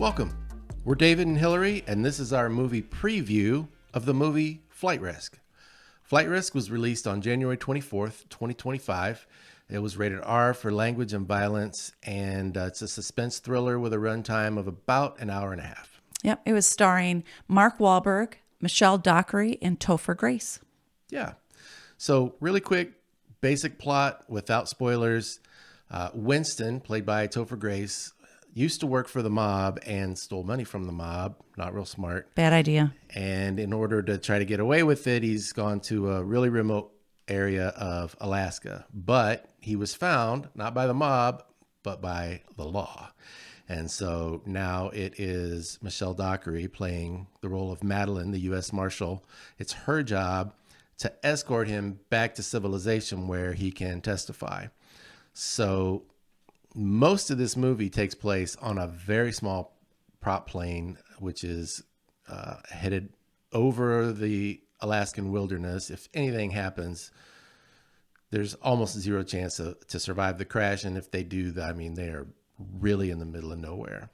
Welcome. We're David and Hillary, and this is our movie preview of the movie Flight Risk. Flight Risk was released on January 24th, 2025. It was rated R for language and violence, and it's a suspense thriller with a runtime of about an hour and a half. Yep, it was starring Mark Wahlberg, Michelle Dockery, and Topher Grace. Yeah. So really quick, basic plot without spoilers. Winston, played by Topher Grace, used to work for the mob and stole money from the mob. Not real smart. Bad idea. And in order to try to get away with it, he's gone to a really remote area of Alaska. But he was found, not by the mob, but by the law. And so now it is Michelle Dockery playing the role of Madeline, the U.S. Marshal. It's her job to escort him back to civilization where he can testify. So most of this movie takes place on a very small prop plane, which is headed over the Alaskan wilderness. If anything happens, there's almost zero chance to survive the crash. And if they do, I mean, they are really in the middle of nowhere.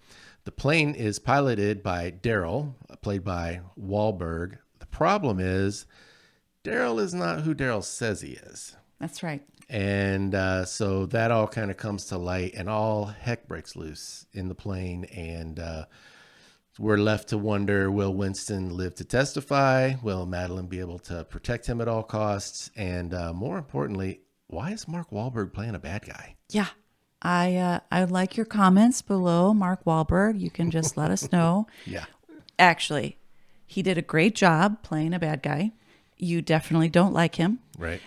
The plane is piloted by Daryl, played by Wahlberg. The problem is Daryl is not who Daryl says he is. That's right. And so that all kind of comes to light, and all heck breaks loose in the plane. And we're left to wonder, will Winston live to testify? Will Madeline be able to protect him at all costs? And more importantly, why is Mark Wahlberg playing a bad guy? Yeah. I like your comments below, Mark Wahlberg. You can just let us know. Yeah. Actually, he did a great job playing a bad guy. You definitely don't like him. Right.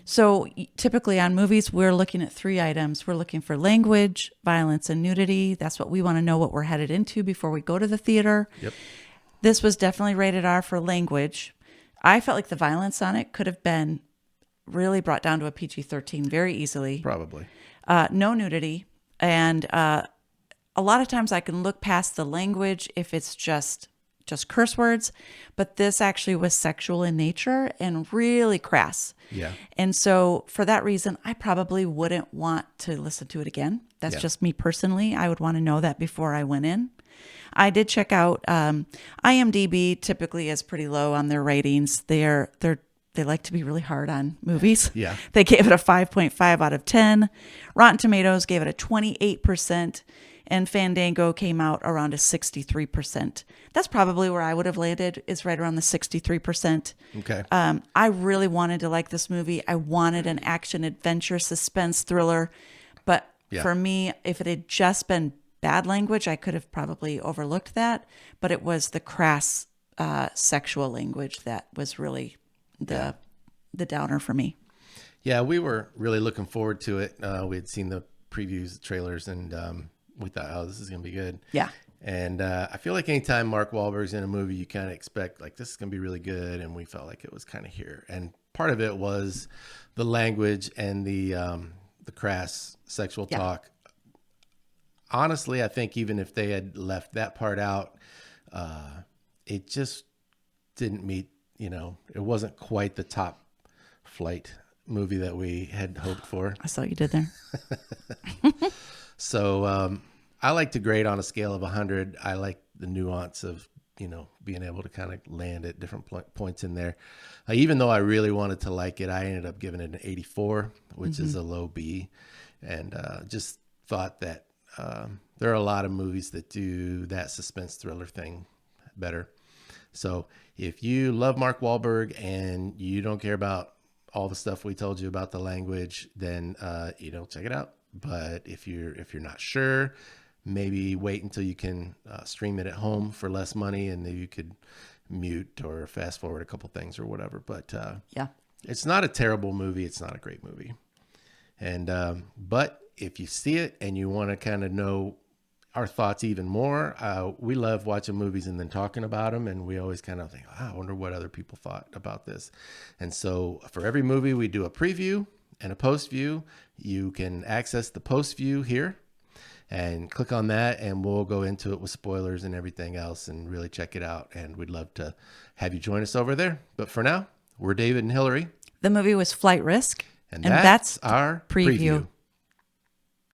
So typically on movies, we're looking at three items. We're looking for language, violence, and nudity. That's what we want to know what we're headed into before we go to the theater. Yep. This was definitely rated R for language. I felt like the violence on it could have been really brought down to a PG-13 very easily. Probably. No nudity. And a lot of times I can look past the language if it's just curse words, but this actually was sexual in nature and really crass. Yeah. And so for that reason, I probably wouldn't want to listen to it again. That's just me personally. I would want to know that before I went in. I did check out IMDb. Typically is pretty low on their ratings. They like to be really hard on movies. Yeah. They gave it a 5.5 out of 10. Rotten Tomatoes gave it a 28%. And Fandango came out around a 63%. That's probably where I would have landed, is right around the 63%. Okay. I really wanted to like this movie. I wanted an action, adventure, suspense thriller. But for me, if it had just been bad language, I could have probably overlooked that. But it was the crass sexual language that was really the downer for me. Yeah, we were really looking forward to it. We had seen the previews, the trailers, and we thought, oh, this is going to be good. Yeah. And I feel like anytime Mark Wahlberg's in a movie, you kind of expect, like, this is going to be really good. And we felt like it was kind of here. And part of it was the language and the crass sexual talk. Honestly, I think even if they had left that part out, it just didn't meet, it wasn't quite the top flight movie that we had hoped for. I saw what you did there. So I like to grade on a scale of 100. I like the nuance of, being able to kind of land at different points in there. Even though I really wanted to like it, I ended up giving it an 84, which is a low B. And just thought that there are a lot of movies that do that suspense thriller thing better. So if you love Mark Wahlberg and you don't care about all the stuff we told you about the language, then check it out. But if you're not sure, maybe wait until you can stream it at home for less money, and then you could mute or fast forward a couple things or whatever. But it's not a terrible movie. It's not a great movie. And but if you see it and you want to kind of know our thoughts even more, we love watching movies and then talking about them. And we always kind of think, I wonder what other people thought about this. And so for every movie, we do a preview and a post view. You can access the post view here and click on that, and we'll go into it with spoilers and everything else and really check it out. And we'd love to have you join us over there. But for now, we're David and Hillary. The movie was Flight Risk. And that's our preview.